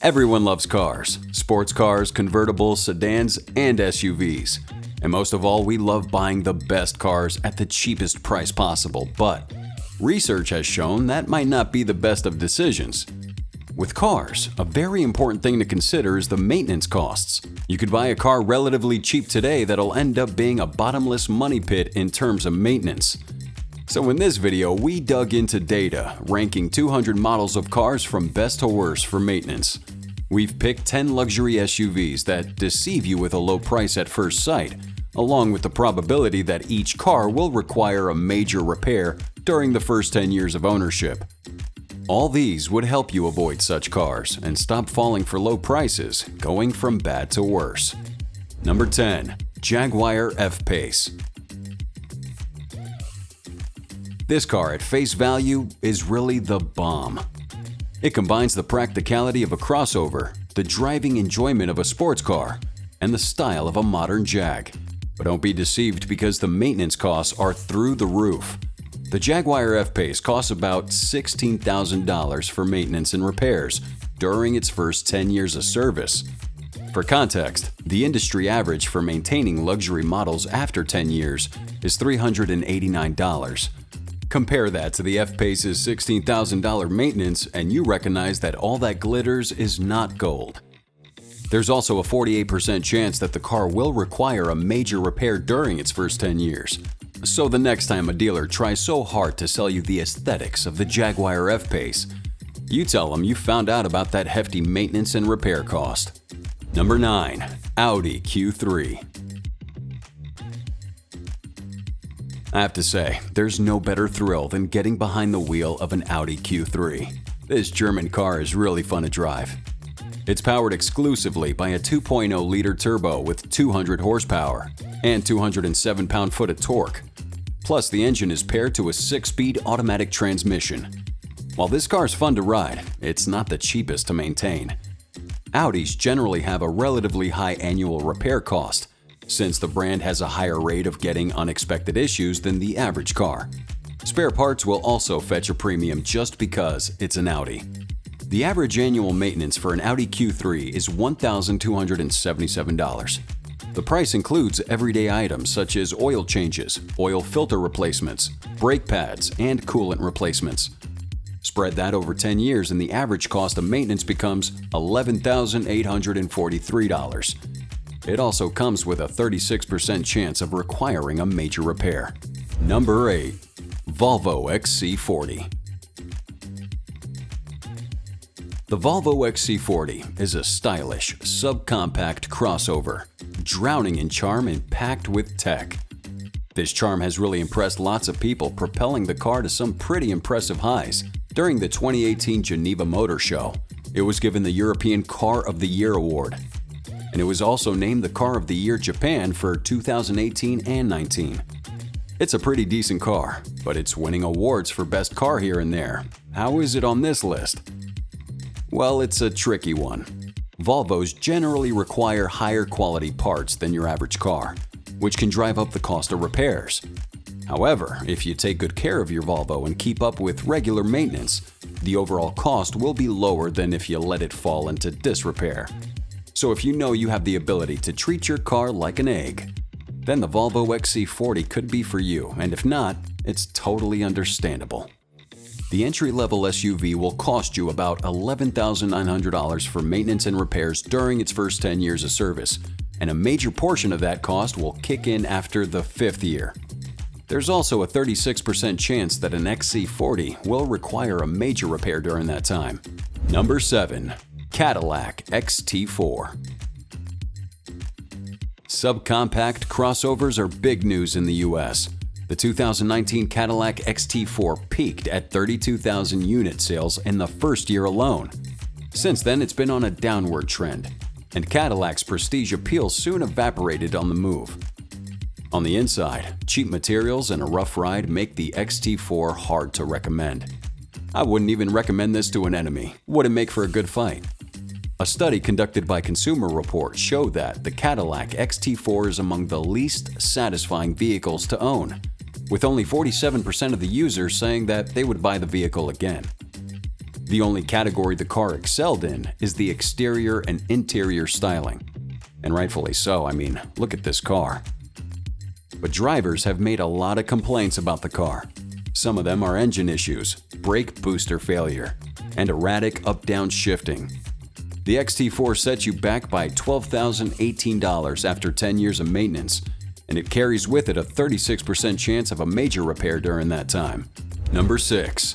Everyone loves cars, sports cars, convertibles, sedans, and SUVs. And most of all, we love buying the best cars at the cheapest price possible, but research has shown that might not be the best of decisions. With cars, a very important thing to consider is the maintenance costs. You could buy a car relatively cheap today that'll end up being a bottomless money pit in terms of maintenance. So in this video, we dug into data, ranking 200 models of cars from best to worst for maintenance. We've picked 10 luxury SUVs that deceive you with a low price at first sight, along with the probability that each car will require a major repair during the first 10 years of ownership. All these would help you avoid such cars and stop falling for low prices, going from bad to worse. Number 10. Jaguar F-Pace. This car at face value is really the bomb. It combines the practicality of a crossover, the driving enjoyment of a sports car, and the style of a modern Jag. But don't be deceived because the maintenance costs are through the roof. The Jaguar F-Pace costs about $16,000 for maintenance and repairs during its first 10 years of service. For context, the industry average for maintaining luxury models after 10 years is $389. Compare that to the F-Pace's $16,000 maintenance and you recognize that all that glitters is not gold. There's also a 48% chance that the car will require a major repair during its first 10 years. So the next time a dealer tries so hard to sell you the aesthetics of the Jaguar F-Pace, you tell them you found out about that hefty maintenance and repair cost. Number 9. Audi Q3. I have to say, there's no better thrill than getting behind the wheel of an Audi Q3. This German car is really fun to drive. It's powered exclusively by a 2.0-liter turbo with 200 horsepower and 207 pound-foot of torque. Plus, the engine is paired to a 6-speed automatic transmission. While this car is fun to ride, it's not the cheapest to maintain. Audis generally have a relatively high annual repair cost, since the brand has a higher rate of getting unexpected issues than the average car. Spare parts will also fetch a premium just because it's an Audi. The average annual maintenance for an Audi Q3 is $1,277. The price includes everyday items such as oil changes, oil filter replacements, brake pads, and coolant replacements. Spread that over 10 years and the average cost of maintenance becomes $11,843. It also comes with a 36% chance of requiring a major repair. Number 8. Volvo XC40. The Volvo XC40 is a stylish, subcompact crossover, drowning in charm and packed with tech. This charm has really impressed lots of people, propelling the car to some pretty impressive highs. During the 2018 Geneva Motor Show, it was given the European Car of the Year award. And it was also named the Car of the Year Japan for 2018 and 19. It's a pretty decent car, but it's winning awards for best car here and there. How is it on this list? Well, it's a tricky one. Volvos generally require higher quality parts than your average car, which can drive up the cost of repairs. However, if you take good care of your Volvo and keep up with regular maintenance, the overall cost will be lower than if you let it fall into disrepair. So if you know you have the ability to treat your car like an egg, then the Volvo XC40 could be for you, and if not, it's totally understandable. The entry-level SUV will cost you about $11,900 for maintenance and repairs during its first 10 years of service, and a major portion of that cost will kick in after the 5th year. There's also a 36% chance that an XC40 will require a major repair during that time. Number 7. Cadillac XT4. Subcompact crossovers are big news in the US. The 2019 Cadillac XT4 peaked at 32,000 unit sales in the first year alone. Since then, it's been on a downward trend, and Cadillac's prestige appeal soon evaporated on the move. On the inside, cheap materials and a rough ride make the XT4 hard to recommend. I wouldn't even recommend this to an enemy. Wouldn't make for a good fight. A study conducted by Consumer Reports showed that the Cadillac XT4 is among the least satisfying vehicles to own, with only 47% of the users saying that they would buy the vehicle again. The only category the car excelled in is the exterior and interior styling. And rightfully so, I mean, look at this car. But drivers have made a lot of complaints about the car. Some of them are engine issues, brake booster failure, and erratic up-down shifting. The XT4 sets you back by $12,018 after 10 years of maintenance, and it carries with it a 36% chance of a major repair during that time. Number 6.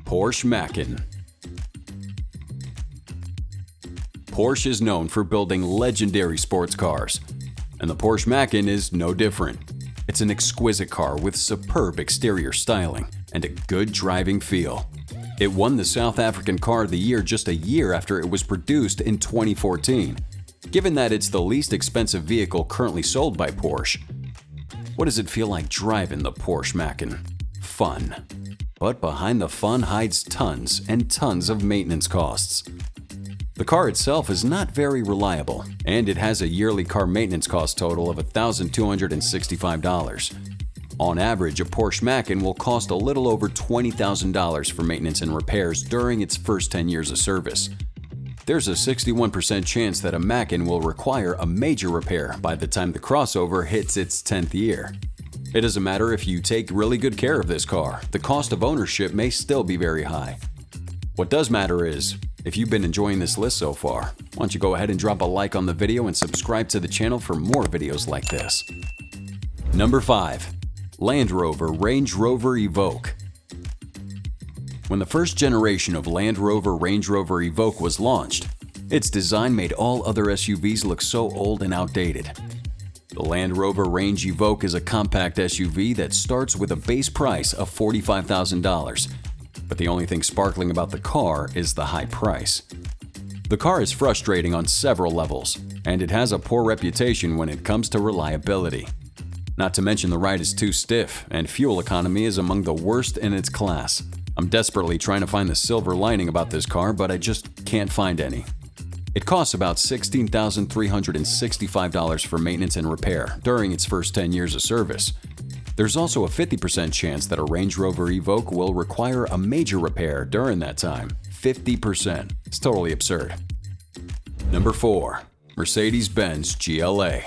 Porsche Macan. Porsche is known for building legendary sports cars, and the Porsche Macan is no different. It's an exquisite car with superb exterior styling and a good driving feel. It won the South African Car of the Year just a year after it was produced in 2014. Given that it's the least expensive vehicle currently sold by Porsche, what does it feel like driving the Porsche Macan? Fun. But behind the fun hides tons and tons of maintenance costs. The car itself is not very reliable, and it has a yearly car maintenance cost total of $1,265. On average, a Porsche Macan will cost a little over $20,000 for maintenance and repairs during its first 10 years of service. There's a 61% chance that a Macan will require a major repair by the time the crossover hits its 10th year. It doesn't matter if you take really good care of this car, the cost of ownership may still be very high. What does matter is, if you've been enjoying this list so far, why don't you go ahead and drop a like on the video and subscribe to the channel for more videos like this. Number 5. Land Rover Range Rover Evoque. When the first generation of Land Rover Range Rover Evoque was launched, its design made all other SUVs look so old and outdated. The Land Rover Range Evoque is a compact SUV that starts with a base price of $45,000. But the only thing sparkling about the car is the high price. The car is frustrating on several levels, and it has a poor reputation when it comes to reliability. Not to mention the ride is too stiff, and fuel economy is among the worst in its class. I'm desperately trying to find the silver lining about this car, but I just can't find any. It costs about $16,365 for maintenance and repair during its first 10 years of service. There's also a 50% chance that a Range Rover Evoque will require a major repair during that time. 50%. It's totally absurd. Number 4. Mercedes-Benz GLA.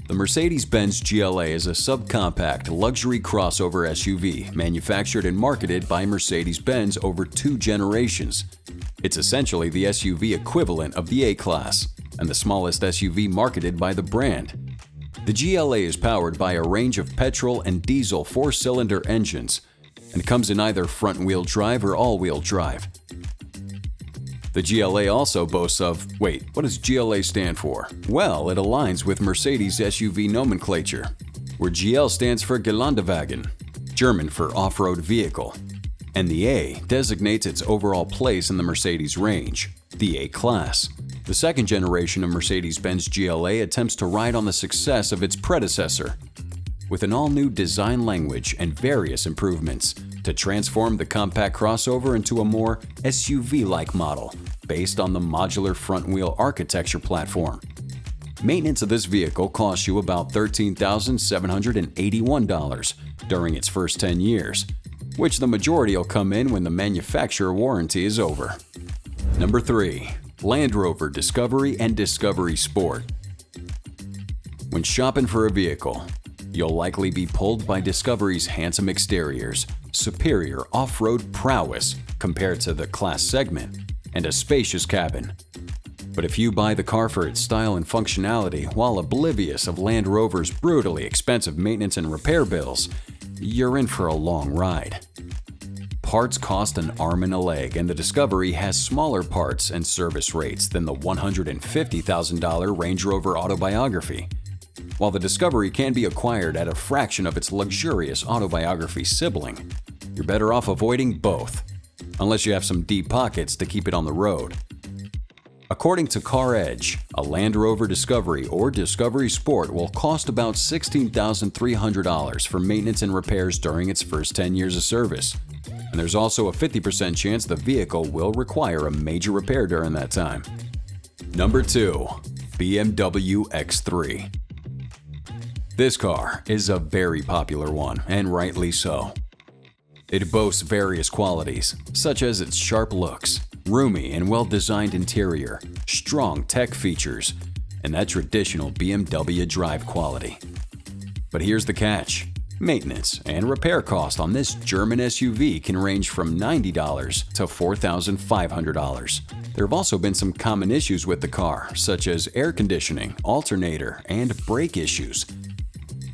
The Mercedes-Benz GLA is a subcompact luxury crossover SUV manufactured and marketed by Mercedes-Benz over 2 generations. It's essentially the SUV equivalent of the A-Class and the smallest SUV marketed by the brand. The GLA is powered by a range of petrol and diesel 4-cylinder engines and comes in either front-wheel drive or all-wheel drive. The GLA also boasts of, what does GLA stand for? Well, it aligns with Mercedes SUV nomenclature, where GL stands for Geländewagen, German for off-road vehicle, and the A designates its overall place in the Mercedes range, the A-Class. The second generation of Mercedes-Benz GLA attempts to ride on the success of its predecessor, with an all-new design language and various improvements to transform the compact crossover into a more SUV-like model based on the modular front-wheel architecture platform. Maintenance of this vehicle costs you about $13,781 during its first 10 years, which the majority will come in when the manufacturer warranty is over. Number 3. Land Rover Discovery and Discovery Sport. When shopping for a vehicle, you'll likely be pulled by Discovery's handsome exteriors, superior off-road prowess compared to the class segment, and a spacious cabin. But if you buy the car for its style and functionality while oblivious of Land Rover's brutally expensive maintenance and repair bills, you're in for a long ride. Parts cost an arm and a leg, and the Discovery has smaller parts and service rates than the $150,000 Range Rover Autobiography. While the Discovery can be acquired at a fraction of its luxurious Autobiography sibling, you're better off avoiding both, unless you have some deep pockets to keep it on the road. According to CarEdge, a Land Rover Discovery or Discovery Sport will cost about $16,300 for maintenance and repairs during its first 10 years of service. And there's also a 50% chance the vehicle will require a major repair during that time. Number 2. BMW X3. This car is a very popular one, and rightly so. It boasts various qualities, such as its sharp looks, roomy and well-designed interior, strong tech features, and that traditional BMW drive quality. But here's the catch. Maintenance and repair cost on this German SUV can range from $90 to $4,500. There have also been some common issues with the car, such as air conditioning, alternator, and brake issues.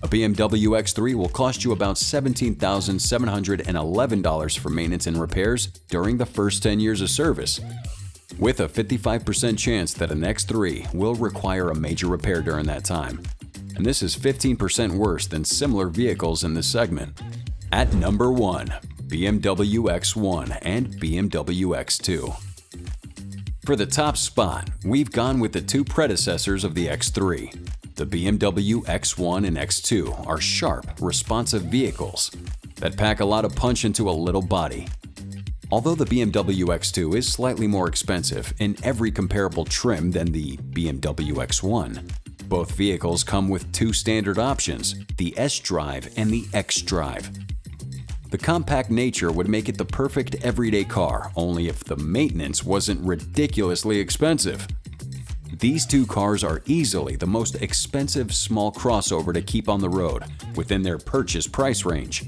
A BMW X3 will cost you about $17,711 for maintenance and repairs during the first 10 years of service, with a 55% chance that an X3 will require a major repair during that time. And this is 15% worse than similar vehicles in this segment. At number 1, BMW X1 and BMW X2. For the top spot, we've gone with the two predecessors of the X3. The BMW X1 and X2 are sharp, responsive vehicles that pack a lot of punch into a little body. Although the BMW X2 is slightly more expensive in every comparable trim than the BMW X1, both vehicles come with two standard options, the S-Drive and the X-Drive. The compact nature would make it the perfect everyday car, only if the maintenance wasn't ridiculously expensive. These two cars are easily the most expensive small crossover to keep on the road within their purchase price range.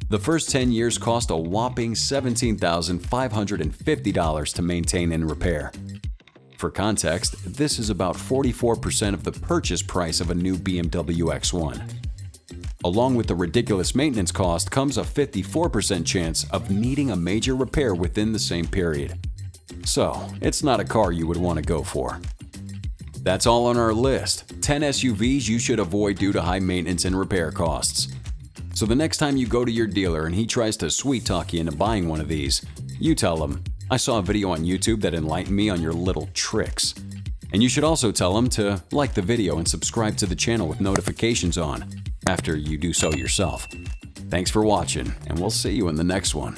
The first 10 years cost a whopping $17,550 to maintain and repair. For context, this is about 44% of the purchase price of a new BMW X1. Along with the ridiculous maintenance cost comes a 54% chance of needing a major repair within the same period. So, it's not a car you would want to go for. That's all on our list, 10 SUVs you should avoid due to high maintenance and repair costs. So the next time you go to your dealer and he tries to sweet talk you into buying one of these, you tell him, "I saw a video on YouTube that enlightened me on your little tricks." And you should also tell him to like the video and subscribe to the channel with notifications on, after you do so yourself. Thanks for watching, and we'll see you in the next one.